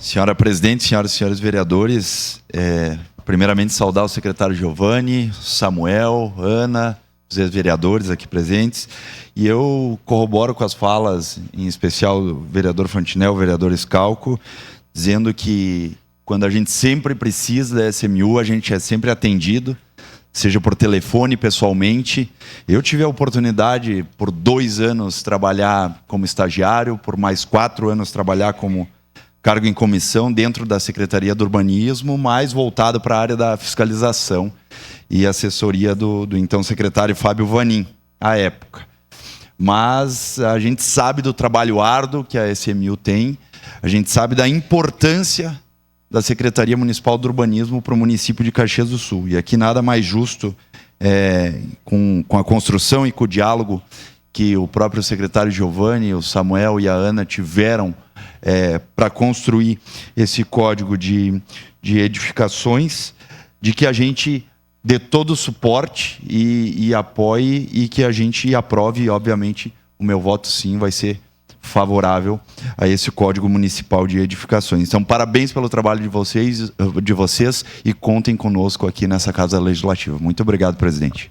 Senhora presidente, senhoras e senhores vereadores, primeiramente saudar o secretário Giovanni, Samuel, Ana, os ex-vereadores aqui presentes. E eu corroboro com as falas, em especial do vereador Fantinel, vereador Scalco, dizendo que quando a gente sempre precisa da SMU, a gente é sempre atendido, seja por telefone, pessoalmente. Eu tive a oportunidade, por 2 anos, trabalhar como estagiário, por mais 4 anos trabalhar como cargo em comissão dentro da Secretaria do Urbanismo, mais voltado para a área da fiscalização e assessoria do então secretário Fábio Vanin, à época. Mas a gente sabe do trabalho árduo que a SMU tem, a gente sabe da importância da Secretaria Municipal do Urbanismo para o município de Caxias do Sul. E aqui nada mais justo, com a construção e com o diálogo que o próprio secretário Giovanni, o Samuel e a Ana tiveram para construir esse código de edificações, de que a gente dê todo o suporte e apoie e que a gente aprove. E, obviamente, o meu voto sim vai ser favorável a esse Código Municipal de Edificações. Então, parabéns pelo trabalho de vocês e contem conosco aqui nessa Casa Legislativa. Muito obrigado, presidente.